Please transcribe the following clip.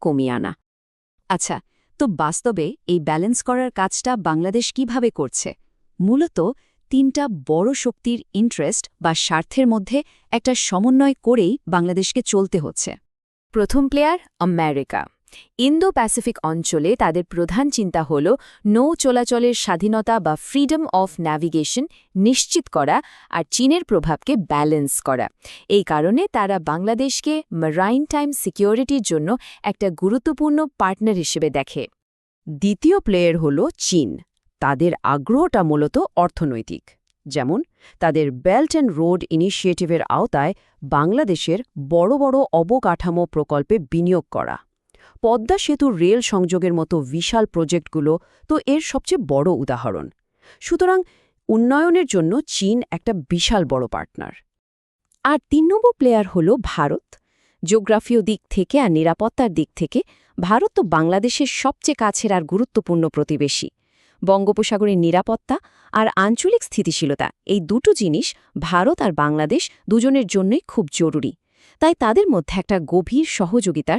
কমিয়ে আনা। আচ্ছা, তো বাস্তবে এই ব্যালেন্স করার কাজটা বাংলাদেশ কিভাবে করছে? মূলত তিনটা বড় শক্তির ইন্টারেস্ট বা স্বার্থের মধ্যে একটা সমন্বয় করেই বাংলাদেশকে চলতে হচ্ছে। প্রথম প্লেয়ার আমেরিকা। ইন্দো প্যাসিফিক অঞ্চলে তাদের প্রধান চিন্তা হল নৌ চলাচলের স্বাধীনতা বা ফ্রিডম অফ ন্যাভিগেশন নিশ্চিত করা আর চীনের প্রভাবকে ব্যালেন্স করা। এই কারণে তারা বাংলাদেশকে মেরাইন টাইম সিকিউরিটির জন্য একটা গুরুত্বপূর্ণ পার্টনার হিসেবে দেখে। দ্বিতীয় প্লেয়ার হল চীন। তাদের আগ্রহটা মূলত অর্থনৈতিক। যেমন তাদের বেল্ট অ্যান্ড রোড ইনিশিয়েটিভের আওতায় বাংলাদেশের বড় বড় অবকাঠামো প্রকল্পে বিনিয়োগ করা। পদ্মা সেতুর রেল সংযোগের মতো বিশাল প্রজেক্টগুলো তো এর সবচেয়ে বড় উদাহরণ। সুতরাং উন্নয়নের জন্য চীন একটা বিশাল বড় পার্টনার। আর ৩ নম্বর প্লেয়ার হল ভারত। জিওগ্রাফীয় দিক থেকে আর নিরাপত্তার দিক থেকে ভারত তো বাংলাদেশের সবচেয়ে কাছের আর গুরুত্বপূর্ণ প্রতিবেশী। বঙ্গোপসাগরের নিরাপত্তা আর আঞ্চলিক স্থিতিশীলতা এই দুটো জিনিস ভারত আর বাংলাদেশ দুজনের জন্যই খুব জরুরি। তাই তাদের মধ্যে একটা গভীর সহযোগিতা